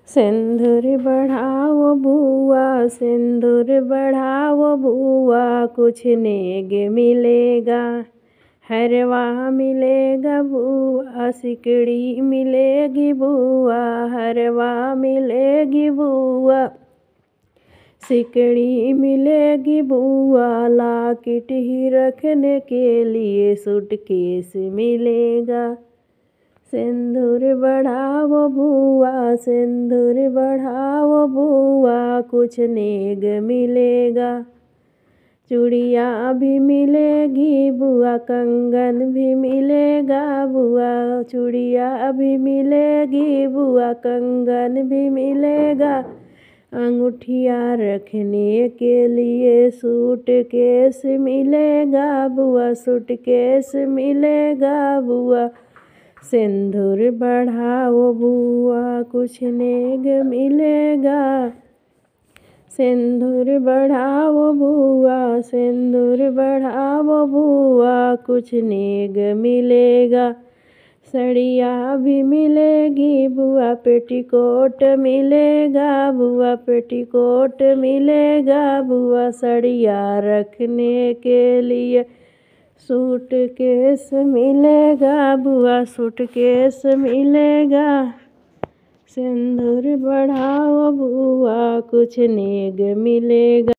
सिंदूर बढ़ाओ बुआ, सिंदूर बढ़ाओ बुआ, कुछ नेग मिलेगा। हरवा मिलेगा बुआ, सिकड़ी मिलेगी बुआ, हरवा मिलेगी बुआ, सिकड़ी मिलेगी बुआ, लॉकेट ही रखने के लिए सूटकेस मिलेगा। सिंदूर बढ़ाओ बुआ, सिंदूर बढ़ाओ बुआ, कुछ नेग मिलेगा। चूड़िया भी मिलेगी बुआ, कंगन भी मिलेगा बुआ, चूड़िया भी मिलेगी बुआ, कंगन भी मिलेगा। अंगूठिया रखने के लिए सूटकेस मिलेगा बुआ, सूटकेस मिलेगा बुआ। सिंदूर बढ़ाओ बुआ, कुछ नेग मिलेगा। सिंदूर बढ़ाओ बुआ, सिंदूर बढ़ाओ बुआ, कुछ नेग मिलेगा। साड़िया भी मिलेगी बुआ, पेटीकोट मिलेगा बुआ, पेटीकोट मिलेगा बुआ, साड़िया रखने के लिए सूटकेस मिलेगा बुआ, सूटकेस मिलेगा। सिंदूर बढ़ाओ बुआ, कुछ नेग मिलेगा।